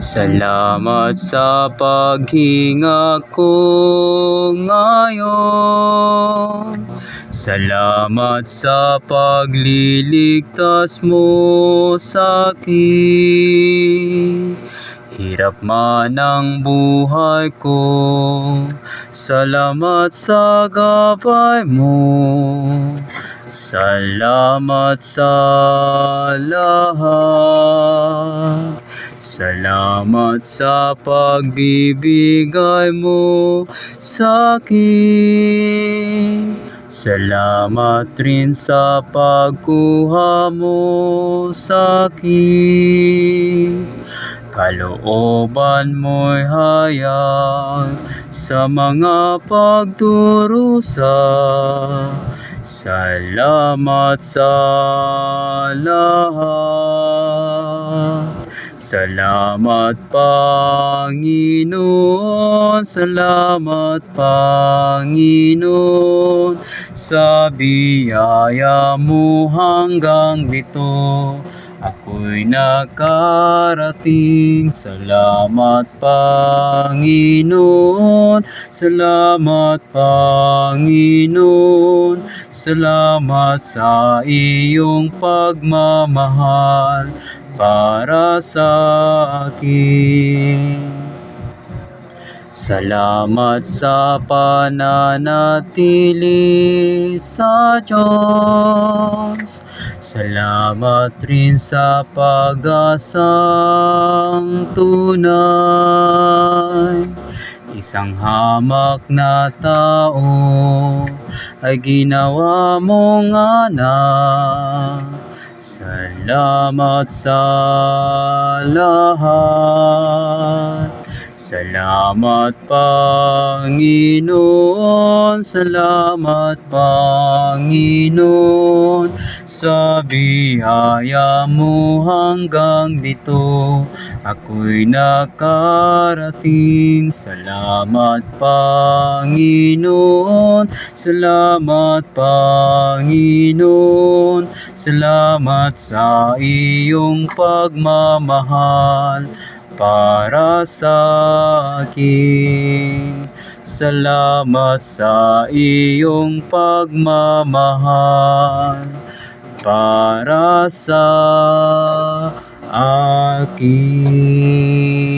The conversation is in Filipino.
Salamat sa paghinga ko ngayon. Salamat sa pagliligtas mo sa akin. Hirap man ang buhay ko, salamat sa gabay mo. Salamat sa lahat. Salamat sa pagbibigay mo sa akin. Salamat rin sa pagkuha mo sa akin. Kalooban mo'y hayag sa mga pagdurusa. Salamat sa lahat. Salamat Panginoon, salamat Panginoon, sa biyaya mo hanggang dito ako'y nakarating. Salamat Panginoon, salamat Panginoon, salamat sa iyong pagmamahal para sa akin. Salamat sa pananatili sa Diyos. Salamat rin sa pag-asang tunay. Isang hamak na tao ay ginawa mong anak. Salamat sa lahat. Salamat Panginoon, salamat Panginoon, sa biyaya mo hanggang dito ako'y nakarating. Salamat Panginoon, salamat Panginoon, salamat sa iyong pagmamahal para sa akin. Salamat sa iyong pagmamahal para sa akin.